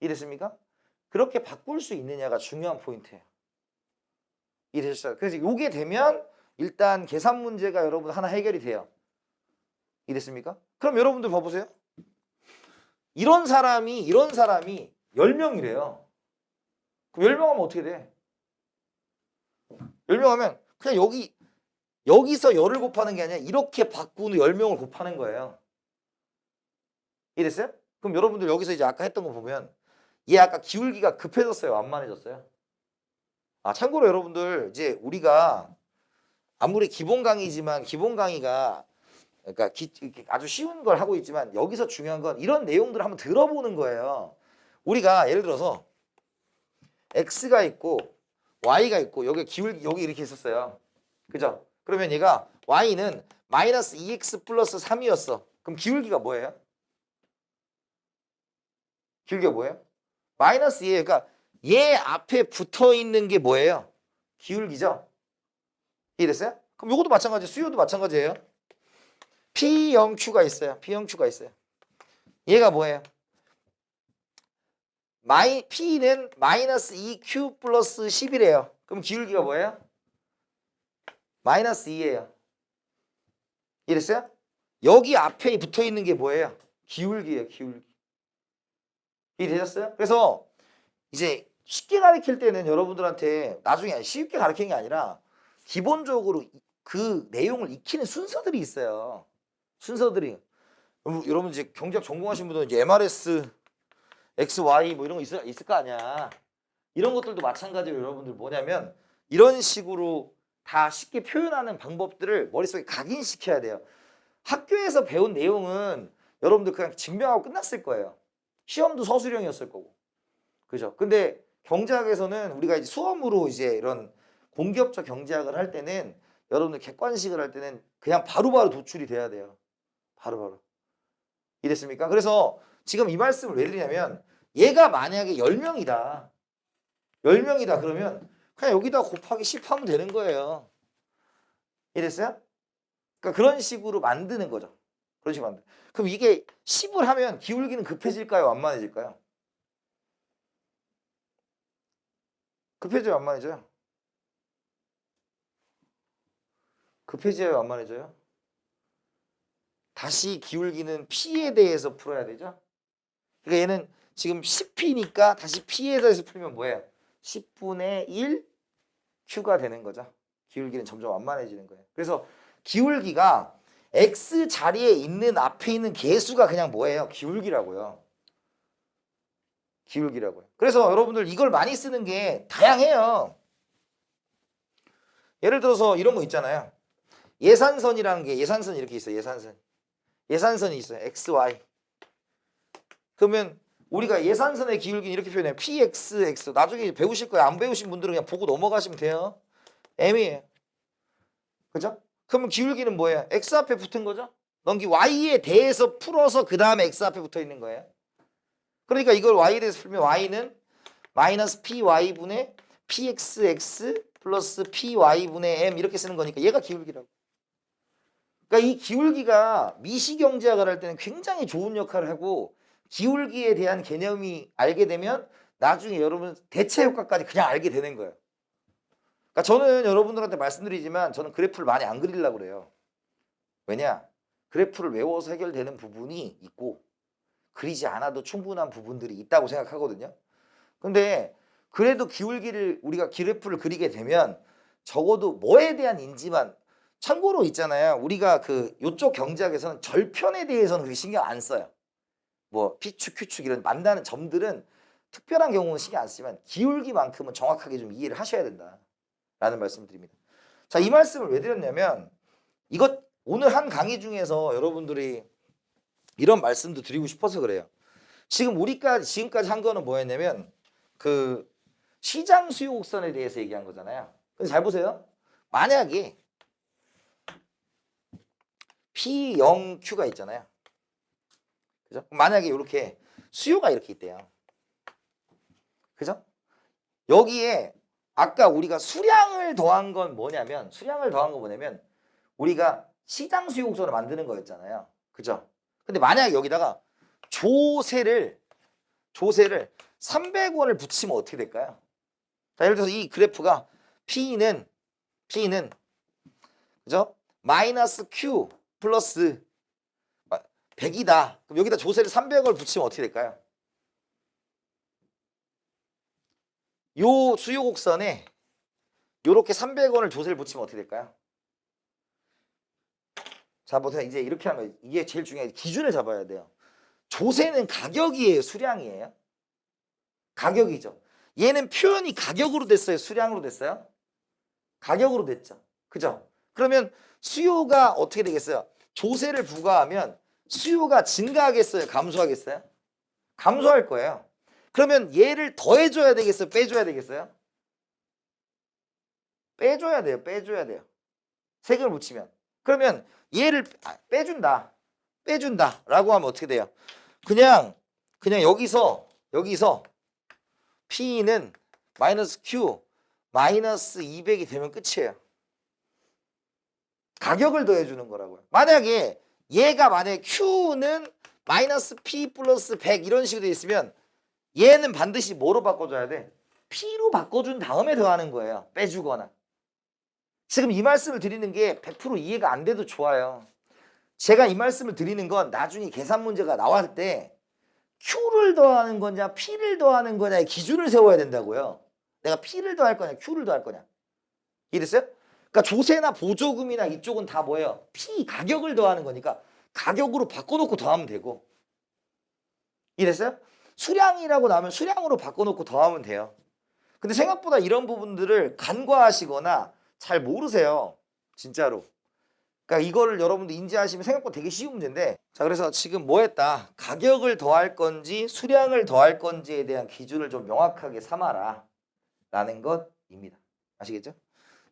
이랬습니까? 그렇게 바꿀 수 있느냐가 중요한 포인트예요. 이해되셨어요? 그래서 이게 되면 일단 계산 문제가 여러분 하나 해결이 돼요. 이랬습니까? 그럼 여러분들 봐보세요. 이런 사람이 10명이래요. 그럼 10명 하면 어떻게 돼? 10명 하면 그냥 여기서 10을 곱하는 게 아니라 이렇게 바꾸는 10명을 곱하는 거예요. 이랬어요? 그럼 여러분들 여기서 이제 아까 했던 거 보면 얘 아까 기울기가 급해졌어요? 완만해졌어요? 아, 참고로 여러분들 이제 우리가 아무리 기본 강의지만 기본 강의가 그러니까 아주 쉬운 걸 하고 있지만 여기서 중요한 건 이런 내용들을 한번 들어보는 거예요. 우리가 예를 들어서 X가 있고 Y가 있고 여기 기울기 여기 이렇게 있었어요. 그죠? 그러면 얘가 Y는 마이너스 2x 플러스 3이었어. 그럼 기울기가 뭐예요? 기울기가 뭐예요? 마이너스 2예요. 그러니까 얘 앞에 붙어 있는 게 뭐예요? 기울기죠? 이해됐어요? 그럼 요것도 마찬가지, 수요도 마찬가지예요. P0Q가 있어요. P0Q가 있어요. 얘가 뭐예요? P는 마이너스 2Q 플러스 10이래요. 그럼 기울기가 뭐예요? 마이너스 2예요. 이해됐어요? 여기 앞에 붙어 있는 게 뭐예요? 기울기예요, 기울기. 이해되셨어요? 그래서 이제 쉽게 가르칠 때는 여러분들한테 나중에 쉽게 가르치는 게 아니라 기본적으로 그 내용을 익히는 순서들이 있어요. 순서들이. 여러분 이제 경제학 전공하신 분들은 이제 MRS, XY 뭐 이런 거 있을 거 아니야. 이런 것들도 마찬가지로 여러분들 뭐냐면 이런 식으로 다 쉽게 표현하는 방법들을 머릿속에 각인시켜야 돼요. 학교에서 배운 내용은 여러분들 그냥 증명하고 끝났을 거예요. 시험도 서술형이었을 거고. 그죠? 근데 경제학에서는 우리가 이제 수험으로 이제 이런 공기업적 경제학을 할 때는 여러분들 객관식을 할 때는 그냥 바로바로 도출이 돼야 돼요. 바로바로. 이랬습니까? 그래서 지금 이 말씀을 왜 드리냐면 얘가 만약에 10명이다. 10명이다 그러면 그냥 여기다 곱하기 10 하면 되는 거예요. 이랬어요? 그러니까 그런 식으로 만드는 거죠. 그런 식으로 만드. 그럼 이게 10을 하면 기울기는 급해질까요? 완만해질까요? 급해져요? 완만해져요? 급해져요? 완만해져요? 다시 기울기는 P에 대해서 풀어야 되죠? 그러니까 얘는 지금 10P니까 다시 P에 대해서 풀면 뭐예요? 10분의 1 Q가 되는 거죠. 기울기는 점점 완만해지는 거예요. 그래서 기울기가 X 자리에 있는 앞에 있는 개수가 그냥 뭐예요? 기울기라고요. 기울기라고요. 그래서 여러분들 이걸 많이 쓰는 게 다양해요. 예를 들어서 이런 거 있잖아요. 예산선이라는 게 예산선 이렇게 있어요. 예산선. 예산선이 있어요. XY. 그러면 우리가 예산선의 기울기는 이렇게 표현해요. PXX. 나중에 배우실 거예요. 안 배우신 분들은 그냥 보고 넘어가시면 돼요. M이에요. 그죠? 그러면 기울기는 뭐예요? X 앞에 붙은 거죠? 넘기 Y에 대해서 풀어서 그 다음에 X 앞에 붙어 있는 거예요. 그러니까 이걸 Y에 대해서 풀면 Y는 마이너스 PY분의 PXX 플러스 PY분의 M 이렇게 쓰는 거니까 얘가 기울기라고. 그러니까 이 기울기가 미시경제학을 할 때는 굉장히 좋은 역할을 하고 기울기에 대한 개념이 알게 되면 나중에 여러분 대체 효과까지 그냥 알게 되는 거예요. 그러니까 저는 여러분들한테 말씀드리지만 저는 그래프를 많이 안 그리려고 그래요. 왜냐? 그래프를 외워서 해결되는 부분이 있고 그리지 않아도 충분한 부분들이 있다고 생각하거든요. 근데 그래도 기울기를 우리가 그래프를 그리게 되면 적어도 뭐에 대한 인지만 참고로 있잖아요. 우리가 그 요쪽 경제학에서는 절편에 대해서는 그렇게 신경 안 써요. 뭐 P축, Q축 이런 만나는 점들은 특별한 경우는 신경 안 쓰지만 기울기만큼은 정확하게 좀 이해를 하셔야 된다라는 말씀을 드립니다. 자, 이 말씀을 왜 드렸냐면 이것 오늘 한 강의 여러분들이 이런 말씀도 드리고 싶어서 그래요. 지금 지금까지 한 거는 뭐였냐면 그 시장 수요 곡선에 대해서 얘기한 거잖아요. 근데 잘 보세요. 만약에 P0Q가 있잖아요. 그죠? 만약에 이렇게 수요가 이렇게 있대요. 그죠? 여기에 아까 우리가 수량을 더한 건 뭐냐면 우리가 시장 수요 곡선을 만드는 거였잖아요. 그죠? 근데 만약에 여기다가 조세를 300원을 붙이면 어떻게 될까요? 자, 예를 들어서 이 그래프가 P는 그죠? 마이너스 Q 플러스 100이다. 그럼 여기다 조세를 300을 붙이면 어떻게 될까요? 요 수요 곡선에 요렇게 300원을 조세를 붙이면 어떻게 될까요? 자, 보세요. 이제 이렇게 하면 이게 제일 중요한 기준을 잡아야 돼요. 조세는 가격이에요, 수량이에요? 가격이죠. 얘는 표현이 가격으로 됐어요, 수량으로 됐어요? 가격으로 됐죠. 그죠? 그러면 수요가 어떻게 되겠어요? 조세를 부과하면 수요가 증가하겠어요, 감소하겠어요? 감소할 거예요. 그러면 얘를 더해줘야 되겠어요, 빼줘야 되겠어요? 빼줘야 돼요, 빼줘야 돼요. 세금을 붙이면. 그러면 얘를 빼준다라고 하면 어떻게 돼요? 그냥 여기서 P는 마이너스 Q 마이너스 200이 되면 끝이에요. 가격을 더해주는 거라고요. 만약에 얘가 만약에 Q는 마이너스 P 플러스 100 이런 식으로 돼 있으면 얘는 반드시 뭐로 바꿔줘야 돼? P로 바꿔준 다음에 더하는 거예요. 빼주거나. 지금 이 말씀을 드리는 게 100% 이해가 안 돼도 좋아요. 제가 이 말씀을 드리는 건 나중에 계산 문제가 나왔을 때 Q를 더하는 거냐 P를 더하는 거냐의 기준을 세워야 된다고요. 내가 P를 더할 거냐 Q를 더할 거냐. 이해됐어요? 그러니까 조세나 보조금이나 이쪽은 다 뭐예요? P 가격을 더하는 거니까 가격으로 바꿔놓고 더하면 되고. 이해됐어요? 수량이라고 나오면 수량으로 바꿔놓고 더하면 돼요. 근데 생각보다 이런 부분들을 간과하시거나 잘 모르세요. 진짜로. 그러니까 이거를 여러분들 인지하시면 생각보다 되게 쉬운 문제인데, 자 그래서 지금 뭐 했다? 가격을 더할 건지 수량을 더할 건지에 대한 기준을 좀 명확하게 삼아라 라는 것입니다. 아시겠죠?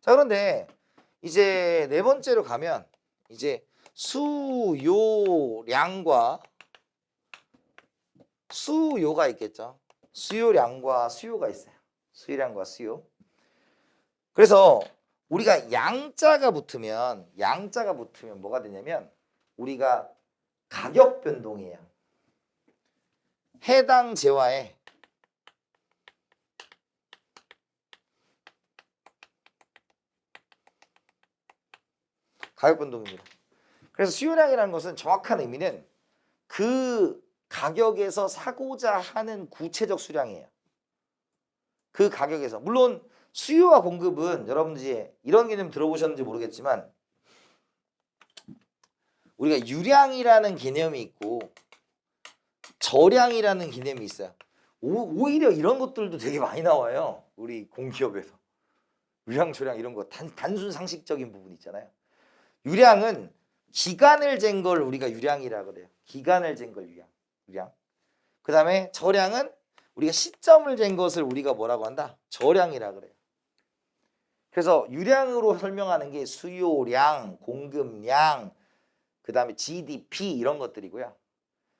자 그런데 이제 네 번째로 가면 이제 수요량과 수요가 있겠죠. 수요량과 수요가 있어요. 수요량과 수요. 그래서 우리가 양자가 붙으면 뭐가 되냐면 우리가 가격 변동이에요. 해당 재화의 가격 변동입니다. 그래서 수요량이라는 것은 정확한 의미는 그 가격에서 사고자 하는 구체적 수량이에요. 그 가격에서. 물론 수요와 공급은 여러분들이 이런 개념 들어보셨는지 모르겠지만 우리가 유량이라는 개념이 있고 저량이라는 개념이 있어요. 오히려 이런 것들도 되게 많이 나와요. 우리 공기업에서. 유량, 저량 이런 거 단순 상식적인 부분 있잖아요. 유량은 기간을 잰 걸 우리가 유량이라 그래요. 기간을 잰 걸 유량. 그 다음에 저량은 우리가 시점을 잰 것을 우리가 뭐라고 한다? 저량이라 그래요. 그래서 유량으로 설명하는 게 수요량, 공급량, 그 다음에 GDP 이런 것들이고요.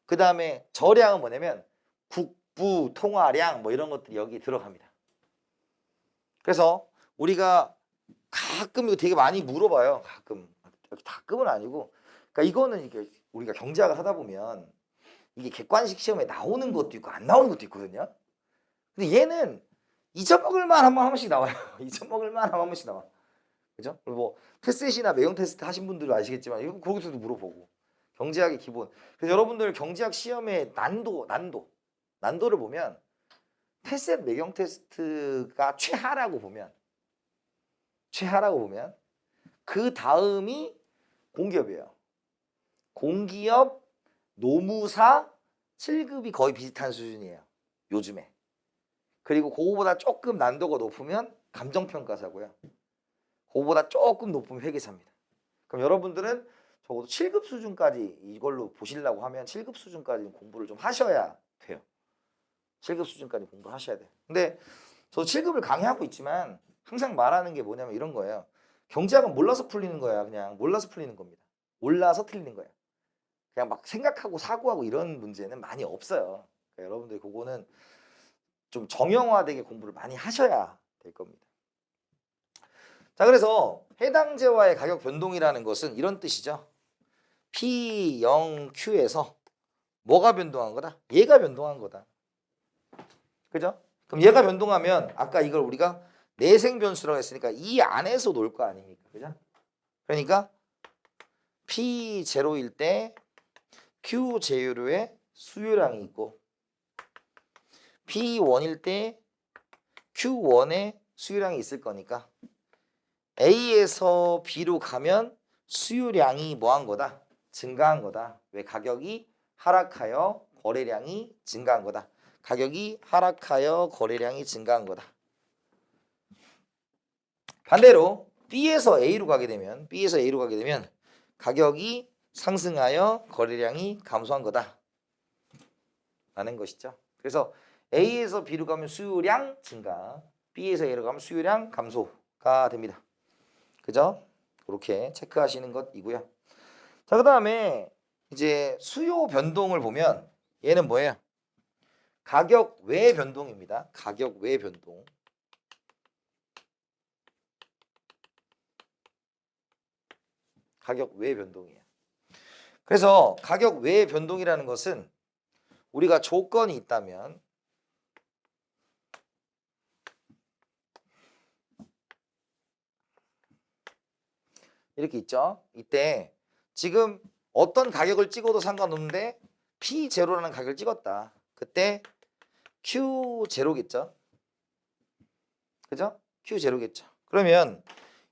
그 다음에 저량은 뭐냐면 국부, 통화량 뭐 이런 것들이 여기 들어갑니다. 그래서 우리가 가끔 이거 되게 많이 물어봐요. 가끔은 아니고. 그러니까 이거는 이게 우리가 경제학을 하다 보면 이게 객관식 시험에 나오는 것도 있고 안 나오는 것도 있거든요. 근데 얘는 잊어먹을 만 한 번씩 나와요. 잊어먹을 만 한 번씩 나와. 그죠? 뭐 테스트나 매형 테스트 하신 분들은 아시겠지만 이거 거기서도 물어보고. 경제학의 기본. 그래서 여러분들 경제학 시험의 난도를 보면 테스트 매경 테스트가 최하라고 보면 그 다음이 공기업이에요. 공기업, 노무사, 7급이 거의 비슷한 수준이에요. 요즘에. 그리고 그거보다 조금 난도가 높으면 감정평가사고요. 그거보다 조금 높으면 회계사입니다. 그럼 여러분들은 적어도 7급 수준까지 이걸로 보시려고 하면 7급 수준까지 공부를 좀 하셔야 돼요. 7급 수준까지 공부를 하셔야 돼요. 근데 저도 7급을 강의하고 있지만 항상 말하는 게 뭐냐면 이런 거예요. 경제학은 몰라서 풀리는 거야. 그냥 몰라서 풀리는 겁니다. 몰라서 틀리는 거예요. 그냥 막 생각하고 사고하고 이런 문제는 많이 없어요. 그러니까 여러분들 그거는 좀 정형화되게 공부를 많이 하셔야 될 겁니다. 자, 그래서 해당 재화의 가격 변동이라는 것은 이런 뜻이죠. P0Q에서 뭐가 변동한 거다? 얘가 변동한 거다. 그죠? 그럼 얘가 변동하면 아까 이걸 우리가 내생 변수라고 했으니까 이 안에서 놀 거 아닙니까? 그죠? 그러니까 P0일 때 Q 제휴류의 수요량이 있고 P1일 때 Q1의 수요량이 있을 거니까 A에서 B로 가면 수요량이 뭐한 거다? 증가한 거다. 왜? 가격이 하락하여 거래량이 증가한 거다. 가격이 하락하여 거래량이 증가한 거다. 반대로 B에서 A로 가게 되면 가격이 상승하여 거래량이 감소한 거다 라는 것이죠. 그래서 A에서 B로 가면 수요량 증가, B에서 A로 가면 수요량 감소가 됩니다. 그죠? 그렇게 체크하시는 것이고요. 자, 그 다음에 이제 수요 변동을 보면 얘는 뭐예요? 가격 외 변동입니다. 가격 외 변동. 가격 외 변동이에요. 그래서 가격 외 변동이라는 것은 우리가 조건이 있다면 이렇게 있죠. 이때 지금 어떤 가격을 찍어도 상관없는데 P0라는 가격을 찍었다. 그때 Q0겠죠. 그죠? Q0겠죠. 그러면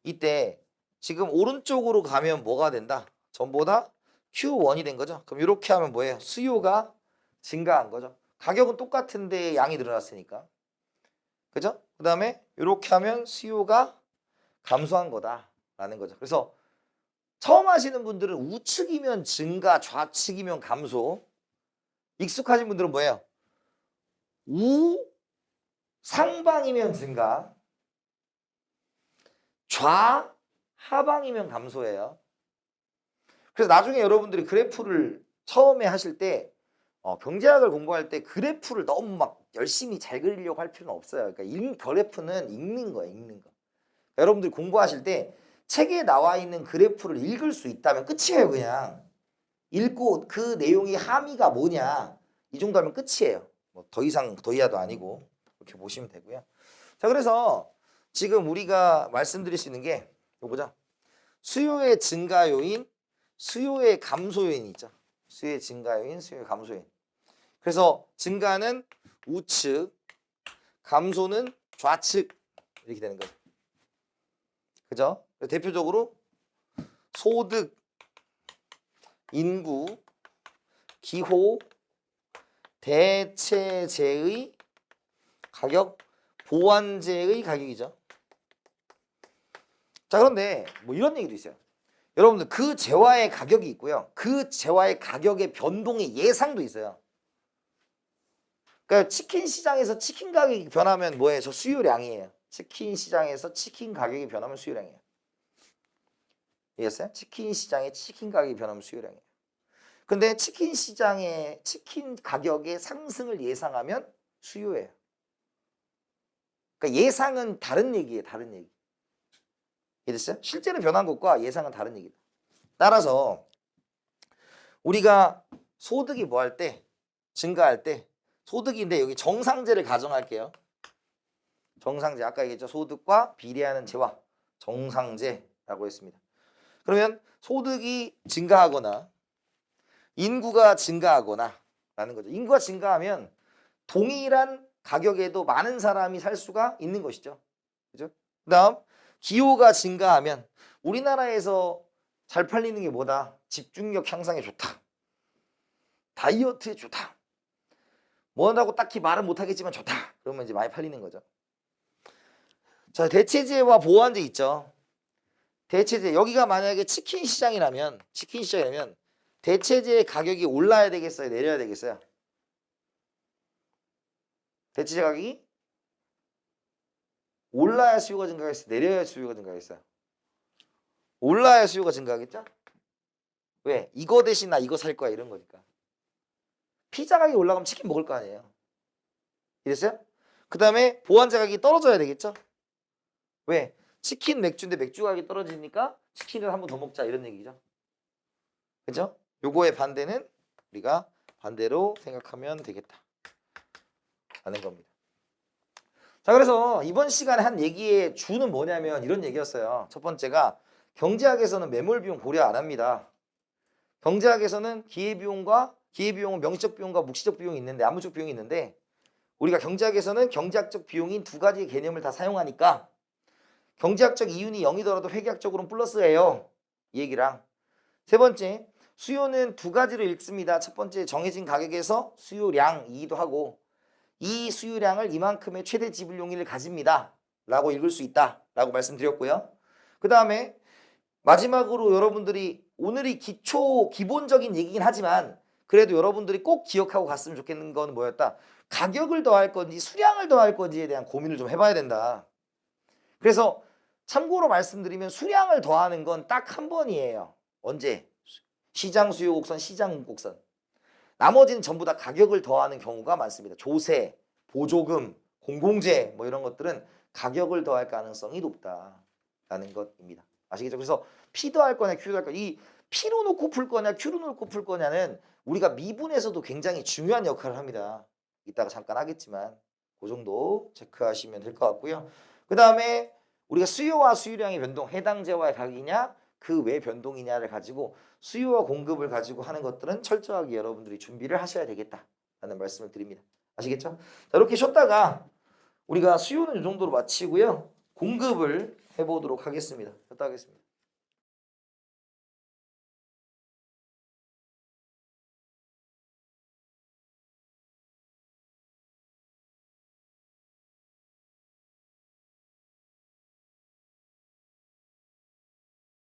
이때 지금 오른쪽으로 가면 뭐가 된다? 전부 다 Q1이 된 거죠. 그럼 이렇게 하면 뭐예요? 수요가 증가한 거죠. 가격은 똑같은데 양이 늘어났으니까. 그죠? 그 다음에 이렇게 하면 수요가 감소한 거다라는 거죠. 그래서 처음 하시는 분들은 우측이면 증가, 좌측이면 감소. 익숙하신 분들은 뭐예요? 우상방이면 증가, 좌하방이면 감소예요. 그래서 나중에 여러분들이 그래프를 처음에 하실 때 경제학을 공부할 때 그래프를 너무 막 열심히 잘 그리려고 할 필요는 없어요. 그러니까 그래프는 읽는 거예요, 읽는 거. 그러니까 여러분들이 공부하실 때 책에 나와 있는 그래프를 읽을 수 있다면 끝이에요, 그냥. 읽고 그 내용의 함의가 뭐냐 이 정도 하면 끝이에요. 뭐 더 이상 더 이하도 아니고 이렇게 보시면 되고요. 자, 그래서 지금 우리가 말씀드릴 수 있는 게 이거 보자. 수요의 증가 요인, 수요의 감소 요인이 있죠. 수요의 증가 요인, 수요의 감소 요인. 그래서 증가는 우측, 감소는 좌측 이렇게 되는 거죠. 그죠? 대표적으로 소득, 인구, 기호, 대체재의 가격, 보완재의 가격이죠. 자, 그런데 뭐 이런 얘기도 있어요. 여러분들 그 재화의 가격이 있고요. 그 재화의 가격의 변동의 예상도 있어요. 그러니까 치킨 시장에서 치킨 가격이 변하면 뭐예요? 저 수요량이에요. 치킨 시장에서 치킨 가격이 변하면 수요량이에요. 이해했어요? 치킨 시장에 치킨 가격이 변하면 수요량이에요. 근데 치킨 시장의 치킨 가격의 상승을 예상하면 수요예요. 그러니까 예상은 다른 얘기예요. 다른 얘기. 이해됐어요? 실제로 변한 것과 예상은 다른 얘기다. 따라서 우리가 소득이 뭐 할 때, 증가할 때 소득인데 여기 정상재를 가정할게요. 정상재 아까 얘기했죠. 소득과 비례하는 재화 정상재라고 했습니다. 그러면 소득이 증가하거나 인구가 증가하거나 라는 거죠. 인구가 증가하면 동일한 가격에도 많은 사람이 살 수가 있는 것이죠. 그죠? 그다음 기호가 증가하면 우리나라에서 잘 팔리는 게 뭐다? 집중력 향상에 좋다. 다이어트에 좋다. 뭐라고 딱히 말은 못하겠지만 좋다. 그러면 이제 많이 팔리는 거죠. 자, 대체재와 보완재 있죠. 대체재 여기가 만약에 치킨 시장이라면 대체재 가격이 올라야 되겠어요? 내려야 되겠어요? 대체재 가격이 올라야 수요가 증가하겠어요? 내려야 수요가 증가하겠어요? 올라야 수요가 증가하겠죠? 왜? 이거 대신 나 이거 살 거야 이런 거니까. 피자 가격이 올라가면 치킨 먹을 거 아니에요. 이랬어요? 그 다음에 보완재 가격이 떨어져야 되겠죠? 왜? 치킨 맥주인데 맥주 가격이 떨어지니까 치킨을 한 번 더 먹자 이런 얘기죠. 그죠? 요거의 반대는 우리가 반대로 생각하면 되겠다 라는 겁니다. 자, 그래서 이번 시간에 한 얘기의 주는 뭐냐면 이런 얘기였어요. 첫 번째가 경제학에서는 매몰 비용 고려 안 합니다. 경제학에서는 기회비용은 명시적 비용과 묵시적 비용이 있는데 암묵적 비용이 있는데 우리가 경제학에서는 경제학적 비용인 두 가지의 개념을 다 사용하니까 경제학적 이윤이 0이더라도 회계학적으로는 플러스예요. 이 얘기랑 세 번째 수요는 두 가지로 읽습니다. 첫 번째 정해진 가격에서 수요량이기도 하고 이 수요량을 이만큼의 최대 지불 용의를 가집니다. 라고 읽을 수 있다. 라고 말씀드렸고요. 그 다음에 마지막으로 여러분들이 오늘이 기본적인 얘기긴 하지만 그래도 여러분들이 꼭 기억하고 갔으면 좋겠는 건 뭐였다? 가격을 더할 건지 수량을 더할 건지에 대한 고민을 좀 해봐야 된다. 그래서 참고로 말씀드리면 수량을 더하는 건 딱 한 번이에요. 언제? 시장 수요 곡선, 시장 곡선. 나머지는 전부 다 가격을 더하는 경우가 많습니다. 조세, 보조금, 공공재 뭐 이런 것들은 가격을 더할 가능성이 높다라는 것입니다. 아시겠죠? 그래서 P 더할 거냐 Q 더할 거냐, 이 P로 놓고 풀 거냐 Q로 놓고 풀 거냐는 우리가 미분에서도 굉장히 중요한 역할을 합니다. 이따가 잠깐 하겠지만 그 정도 체크하시면 될 것 같고요. 그 다음에 우리가 수요와 수요량의 변동, 해당재와의 가격이냐 그 외 변동이냐를 가지고 수요와 공급을 가지고 하는 것들은 철저하게 여러분들이 준비를 하셔야 되겠다라는 말씀을 드립니다. 아시겠죠? 자, 이렇게 쉬었다가 우리가 수요는 이 정도로 마치고요. 공급을 해보도록 하겠습니다. 쉬었다 하겠습니다.